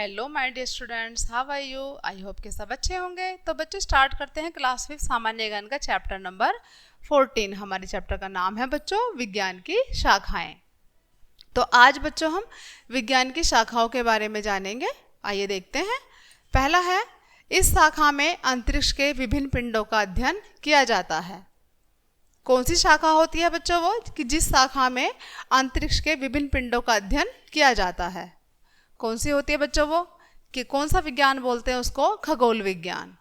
Hello my dear students, how are you? I hope के सब अच्छे होंगे। तो बच्चों स्टार्ट करते हैं क्लास 5 सामान्य ज्ञान का चैप्टर नंबर 14। हमारे चैप्टर का नाम है बच्चों विज्ञान की शाखाएं। तो आज बच्चों हम विज्ञान की शाखाओं के बारे में जानेंगे। आइए देखते हैं। पहला है, इस शाखा में अंतरिक्ष के विभिन्न पिंडों का अध्ययन किया जाता है। कौन सी शाखा होती है बच्चों वो, कि जिस शाखा में अंतरिक्ष के विभिन्न पिंडों का अध्ययन किया जाता है? कौन सी होती है बच्चों वो, कि कौन सा विज्ञान बोलते हैं उसको? खगोल विज्ञान।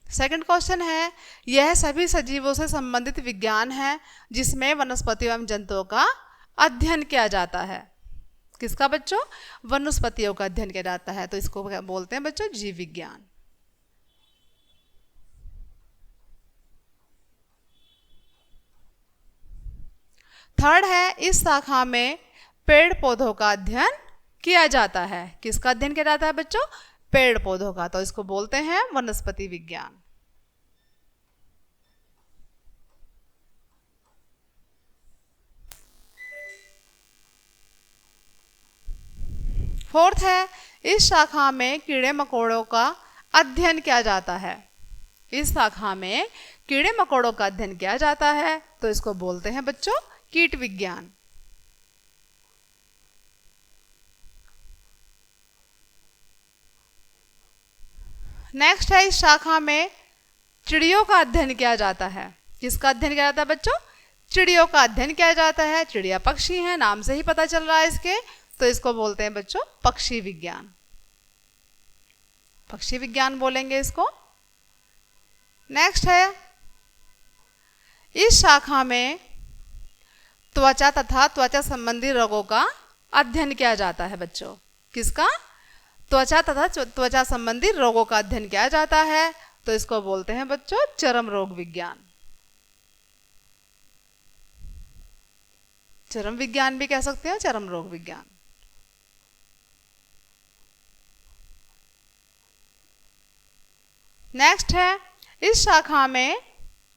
सेकंड क्वेश्चन है, यह सभी सजीवों से संबंधित विज्ञान है जिसमें वनस्पतियों एवं जंतुओं का अध्ययन किया जाता है। किसका बच्चों? वनस्पतियों का अध्ययन किया जाता है, तो इसको क्या बोलते हैं बच्चों? जीव विज्ञान। थर्ड है, इस शाखा में पेड़ पौधों का अध्ययन किया जाता है। किसका अध्ययन किया जाता है बच्चों? पेड़ पौधों का, तो इसको बोलते हैं वनस्पति विज्ञान। फोर्थ है, इस शाखा में कीड़े मकोड़ों का अध्ययन किया जाता है। इस शाखा में कीड़े मकोड़ों का अध्ययन किया जाता है, तो इसको बोलते हैं बच्चों कीट विज्ञान। नेक्स्ट है, इस शाखा में चिड़ियों का अध्ययन किया जाता है। किसका अध्ययन किया जाता है बच्चों? चिड़ियों का अध्ययन किया जाता है। चिड़िया पक्षी है, नाम से ही पता चल रहा है इसके, तो इसको बोलते हैं बच्चों पक्षी विज्ञान। पक्षी विज्ञान बोलेंगे इसको। नेक्स्ट है, इस शाखा में त्वचा तथा त्वचा संबंधी रोगों का अध्ययन किया जाता है बच्चों। किसका? त्वचा तथा त्वचा संबंधी रोगों का अध्ययन किया जाता है, तो इसको बोलते हैं बच्चों चर्म रोग विज्ञान। चर्म विज्ञान भी कह सकते हैं, चर्म रोग विज्ञान। नेक्स्ट है, इस शाखा में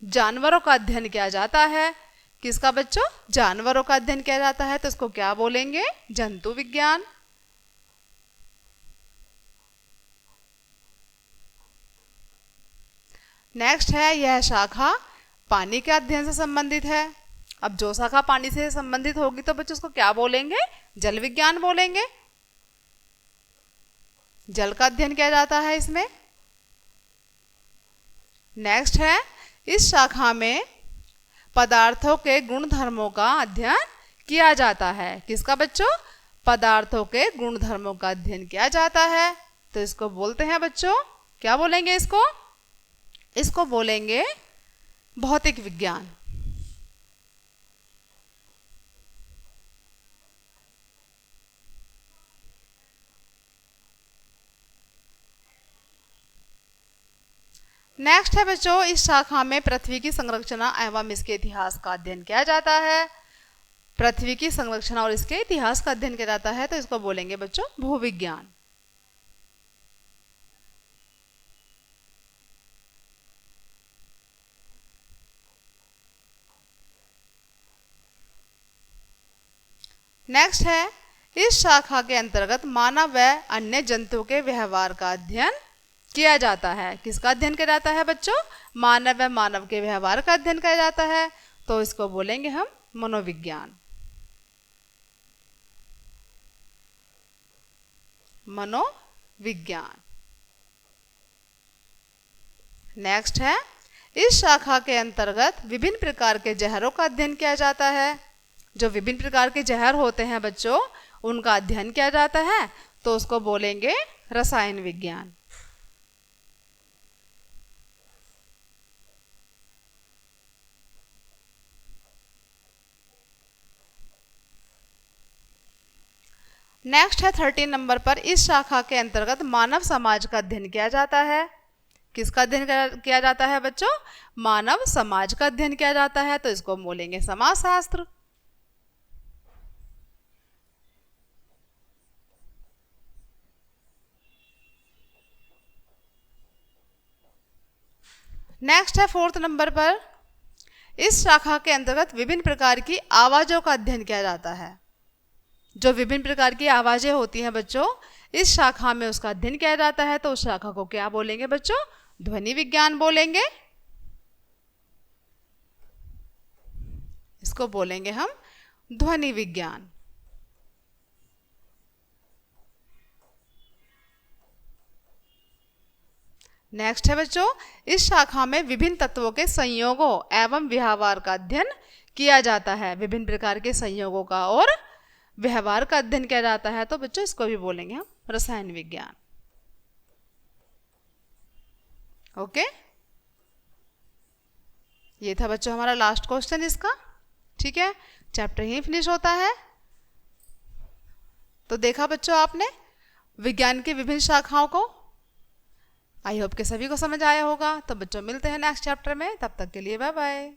जानवरों का अध्ययन किया जाता है। किसका बच्चों? जानवरों का अध्ययन किया जाता है, तो इसको क्या बोलेंगे? जंतु विज्ञान। नेक्स्ट है, यह शाखा पानी के अध्ययन से संबंधित है। अब जो शाखा पानी से संबंधित होगी तो बच्चों उसको क्या बोलेंगे? जल विज्ञान बोलेंगे। जल का अध्ययन किया जाता है इसमें। नेक्स्ट है, इस शाखा में पदार्थों के गुण धर्मों का अध्ययन किया जाता है। किसका बच्चों? पदार्थों के गुण धर्मों का अध्ययन किया जाता है, तो इसको बोलते हैं बच्चों, क्या बोलेंगे इसको? इसको बोलेंगे भौतिक विज्ञान। नेक्स्ट है बच्चों, इस शाखा में पृथ्वी की संरचना एवं इसके इतिहास का अध्ययन किया जाता है। पृथ्वी की संरचना और इसके इतिहास का अध्ययन किया जाता है, तो इसको बोलेंगे बच्चों भूविज्ञान। नेक्स्ट है, इस शाखा के अंतर्गत मानव व अन्य जंतुओं के व्यवहार का अध्ययन किया जाता है। किसका अध्ययन किया जाता है बच्चों? मानव व मानव के व्यवहार का अध्ययन किया जाता है, तो इसको बोलेंगे हम मनोविज्ञान। मनोविज्ञान। नेक्स्ट है, इस शाखा के अंतर्गत विभिन्न प्रकार के जहरों का अध्ययन किया जाता है। जो विभिन्न प्रकार के जहर होते हैं बच्चों, उनका अध्ययन किया जाता है, तो उसको बोलेंगे रसायन विज्ञान। नेक्स्ट है 13 नंबर पर, इस शाखा के अंतर्गत मानव समाज का अध्ययन किया जाता है। किसका अध्ययन किया जाता है बच्चों? मानव समाज का अध्ययन किया जाता है, तो इसको बोलेंगे समाजशास्त्र। नेक्स्ट है 4th नंबर पर, इस शाखा के अंतर्गत विभिन्न प्रकार की आवाज़ों का अध्ययन किया जाता है। जो विभिन्न प्रकार की आवाज़ें होती हैं बच्चों, इस शाखा में उसका अध्ययन किया जाता है, तो उस शाखा को क्या बोलेंगे बच्चों? ध्वनि विज्ञान बोलेंगे। इसको बोलेंगे हम ध्वनि विज्ञान। नेक्स्ट है बच्चों, इस शाखा में विभिन्न तत्वों के संयोगों एवं व्यवहार का अध्ययन किया जाता है। विभिन्न प्रकार के संयोगों का और व्यवहार का अध्ययन किया जाता है, तो बच्चों इसको भी बोलेंगे हम रसायन विज्ञान। ओके, ये था बच्चों हमारा लास्ट क्वेश्चन इसका। ठीक है, चैप्टर यहीं फिनिश होता है। तो देखा बच्चों आपने विज्ञान की विभिन्न शाखाओं को। आई होप के सभी को समझ आया होगा। तो बच्चों मिलते हैं नेक्स्ट चैप्टर में, तब तक के लिए बाय बाय।